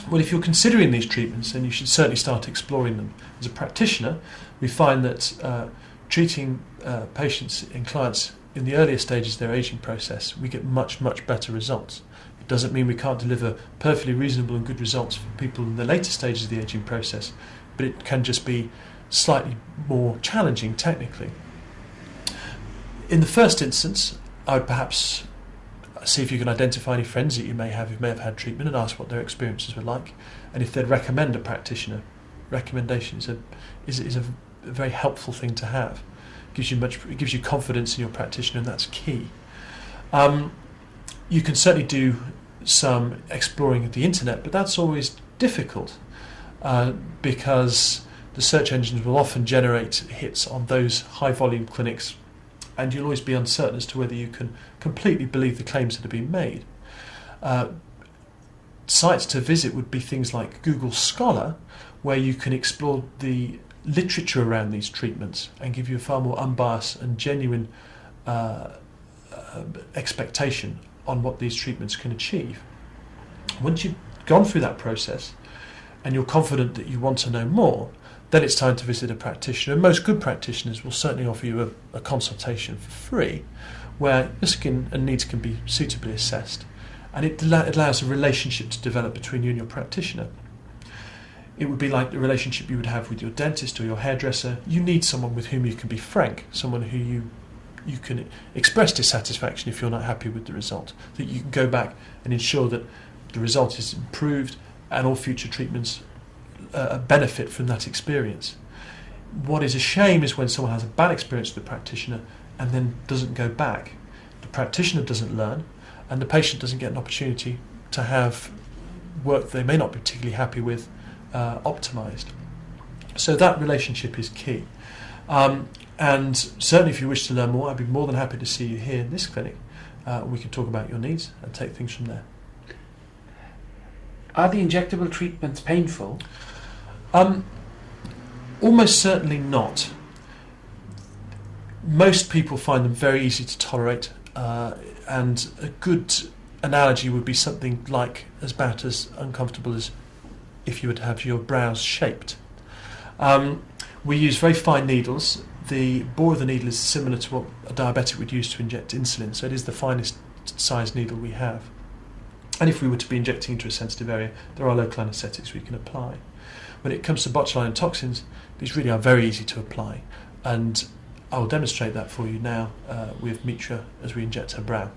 Well, if you're considering these treatments, then you should certainly start exploring them. As a practitioner, we find that treating patients and clients in the earlier stages of their ageing process, we get much, much better results. It doesn't mean we can't deliver perfectly reasonable and good results for people in the later stages of the ageing process, but it can just be slightly more challenging technically. In the first instance, I would perhaps see if you can identify any friends that you may have who may have had treatment and ask what their experiences were like, and if they'd recommend a practitioner. Recommendation is a very helpful thing to have. It gives you confidence in your practitioner, and that's key. You can certainly do some exploring of the internet, but that's always difficult because the search engines will often generate hits on those high volume clinics, and you'll always be uncertain as to whether you can completely believe the claims that are being made. Sites to visit would be things like Google Scholar, where you can explore the literature around these treatments and give you a far more unbiased and genuine expectation on what these treatments can achieve. Once you've gone through that process and you're confident that you want to know more, then it's time to visit a practitioner. And most good practitioners will certainly offer you a consultation for free, where your skin and needs can be suitably assessed, and it allows a relationship to develop between you and your practitioner. It would be like the relationship you would have with your dentist or your hairdresser. You need someone with whom you can be frank, someone who you can express dissatisfaction if you're not happy with the result, that you can go back and ensure that the result is improved and all future treatments benefit from that experience. What is a shame is when someone has a bad experience with the practitioner and then doesn't go back. The practitioner doesn't learn, and the patient doesn't get an opportunity to have work they may not be particularly happy with optimised. So that relationship is key. And certainly if you wish to learn more, I'd be more than happy to see you here in this clinic. We can talk about your needs and take things from there. Are the injectable treatments painful? Almost certainly not. Most people find them very easy to tolerate, and a good analogy would be something like as bad as uncomfortable as if you were to have your brows shaped. We use very fine needles. The bore of the needle is similar to what a diabetic would use to inject insulin, so it is the finest size needle we have. And if we were to be injecting into a sensitive area, there are local anaesthetics we can apply. When it comes to botulinum toxins, these really are very easy to apply, and I will demonstrate that for you now with Mitra as we inject her brow.